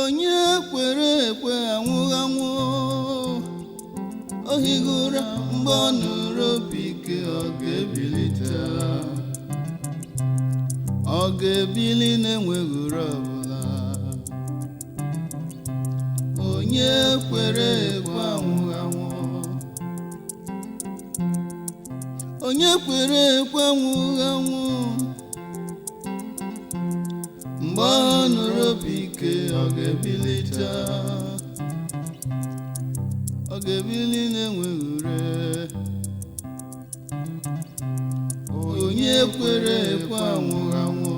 onye kwere ekwe anwụghị anwụ o higụra mgbe ọ nụrụ obi ike ọ ga-ebilite ọ ga-ebili na-enweghị ụra ọbụla onye kwere ekwe anwụghị anwụ onye kwere ekwe anwụghị anwụ mgbe ọ nụrụ obi ike ọ ga-ebilite ọ ga-ebili na-enweghị ure onye kwere ekwe anwụghị anwụ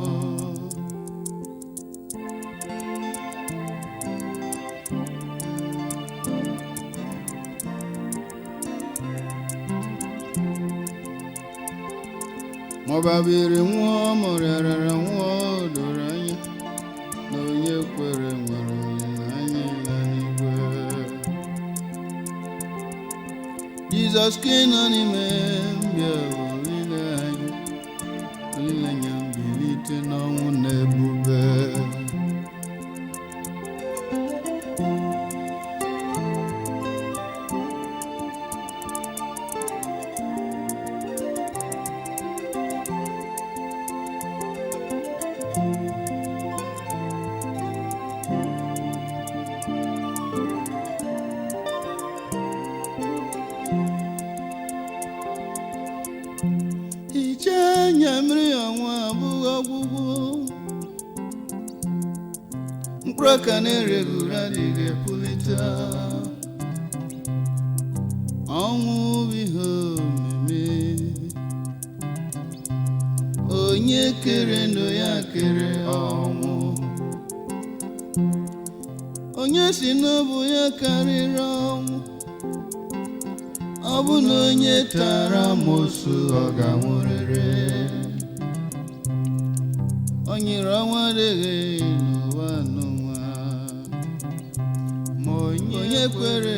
maọbabiri nwụọ mụrịarara nwụọ doro anya na onye kwere nwere olileanya ịla n'igwe Jizọs ka nọ n'ime mbịa olileanya mbilite n'ọnwụ na ebube hichaa anya mmiri ọnwa abụghị ọgwụgwụ mkpụrụ aka na-ereghị ure adịghị epulite ọnwụ bụ ihe omimi onye kere ndụ ya kere ọnwụ onye si n'ọbụ ya karịrị ọnwụ ọ bụ na onye tara amoosu ọ ga-anwụrịrị o nyere ọnwa adịghị n'ụwa n'ụwa ma onye kwere